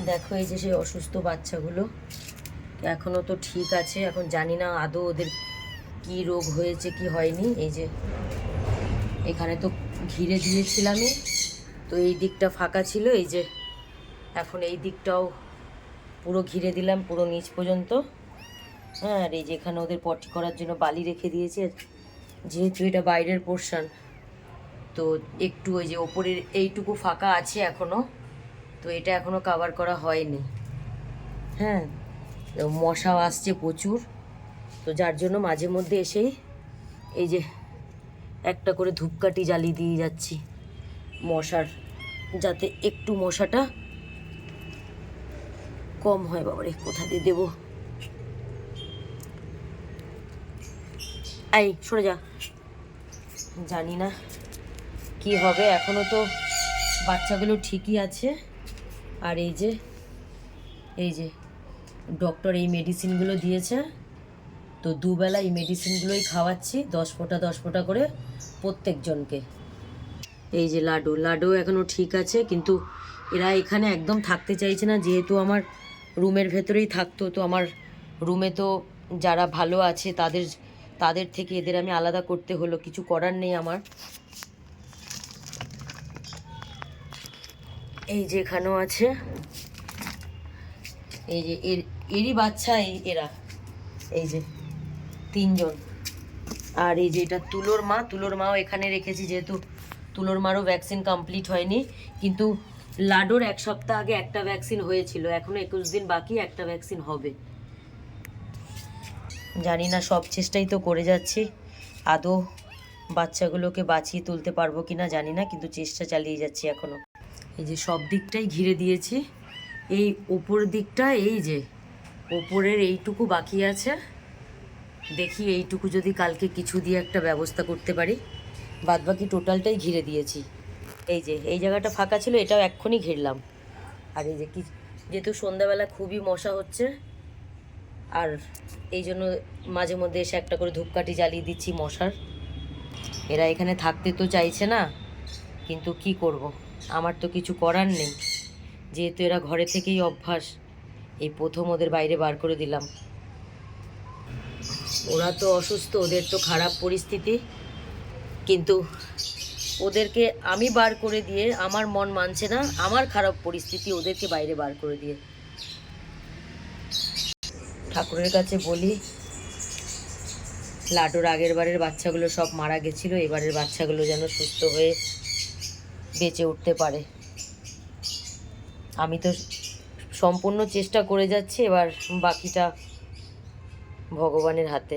দেখো এই যে সেই অসুস্থ বাচ্চাগুলো এখনও তো ঠিক আছে, এখন জানি না আদৌ ওদের কি রোগ হয়েছে কি হয়নি। এই যে এখানে তো ঘিরে দিয়েছিলামই, তো এই দিকটা ফাঁকা ছিল, এই যে এখন এই দিকটাও পুরো ঘিরে দিলাম পুরো নিচ পর্যন্ত। হ্যাঁ, আর এই যে এখানে ওদের পটি করার জন্য বালি রেখে দিয়েছে, যেহেতু এটা বাইরের পোর্শন তো একটু ওই যে ওপরের এইটুকু ফাঁকা আছে এখনও, তো এটা এখনও কভার করা হয়নি। হ্যাঁ, মশাও আসছে প্রচুর, তো যার জন্য মাঝে মধ্যে এসেই এই যে একটা করে ধূপকাঠি জ্বালিয়ে দিয়ে যাচ্ছি মশার, যাতে একটু মশাটা কম হয়। বাবারে কোথা দিয়ে দেবো, এই সরে যা। জানি না কি হবে, এখনও তো বাচ্চাগুলো ঠিকই আছে। আর এই যে ডক্টর এই মেডিসিনগুলো দিয়েছে, তো দুবেলা এই মেডিসিনগুলোই খাওয়াচ্ছি 10 ফোঁটা করে প্রত্যেকজনকে। এই যে লাডু এখনও ঠিক আছে, কিন্তু এরা এখানে একদম থাকতে চাইছে না, যেহেতু আমার রুমের ভেতরেই থাকতো, তো আমার রুমে তো যারা ভালো আছে তাদের থেকে এদের আমি আলাদা করতে হলো, কিছু করার নেই আমার। এই যে এখানেও আছে, এই যে এরই বাচ্চা এরা, এই যে 3জন। আর এই যে এটা তুলোর মাও এখানে রেখেছি, যেহেতু তুলোর মারও ভ্যাকসিন কমপ্লিট হয়নি, কিন্তু লাডোর 1 সপ্তাহ আগে একটা ভ্যাকসিন হয়েছিল, এখনও 21 দিন বাকি, একটা ভ্যাকসিন হবে। জানি না, সব চেষ্টাই তো করে যাচ্ছি, আদৌ বাচ্চাগুলোকে বাঁচিয়ে তুলতে পারবো কি না জানি না, কিন্তু চেষ্টা চালিয়ে যাচ্ছি এখনও। এই যে সব দিকটাই ঘিরে দিয়েছি, এই ওপর দিকটা এই যে ওপরের এইটুকু বাকি আছে, দেখি এইটুকু যদি কালকে কিছু দিয়ে একটা ব্যবস্থা করতে পারি, বাদবাকি টোটালটাই ঘিরে দিয়েছি। এই যে এই জায়গাটা ফাঁকা ছিল, এটাও এক্ষুনি ঘিরলাম। আর এই যে কি, যেহেতু সন্ধ্যাবেলা খুবই মশা হচ্ছে, আর এই জন্য মাঝে মধ্যে এসে একটা করে ধূপকাঠি জ্বালিয়ে দিচ্ছি মশার। এরা এখানে থাকতে তো চাইছে না, কিন্তু কি করব, আমার তো কিছু করার নেই, যেহেতু এরা ঘরে থেকেই অভ্যাস। এই প্রথম ওদের বাইরে বার করে দিলাম, ওরা তো অসুস্থ, ওদের তো খারাপ পরিস্থিতি, কিন্তু ওদেরকে আমি বার করে দিয়ে আমার মন মানছে না, আমার খারাপ পরিস্থিতি ওদেরকে বাইরে বার করে দিয়ে। ঠাকুরের কাছে বলি, লাডোর আগের বারের বাচ্চাগুলো সব মারা গেছিলো, এবারের বাচ্চাগুলো যেন সুস্থ হয়ে বেঁচে উঠতে পারে। আমি তো সম্পূর্ণ চেষ্টা করে যাচ্ছি, এবার বাকিটা ভগবানের হাতে।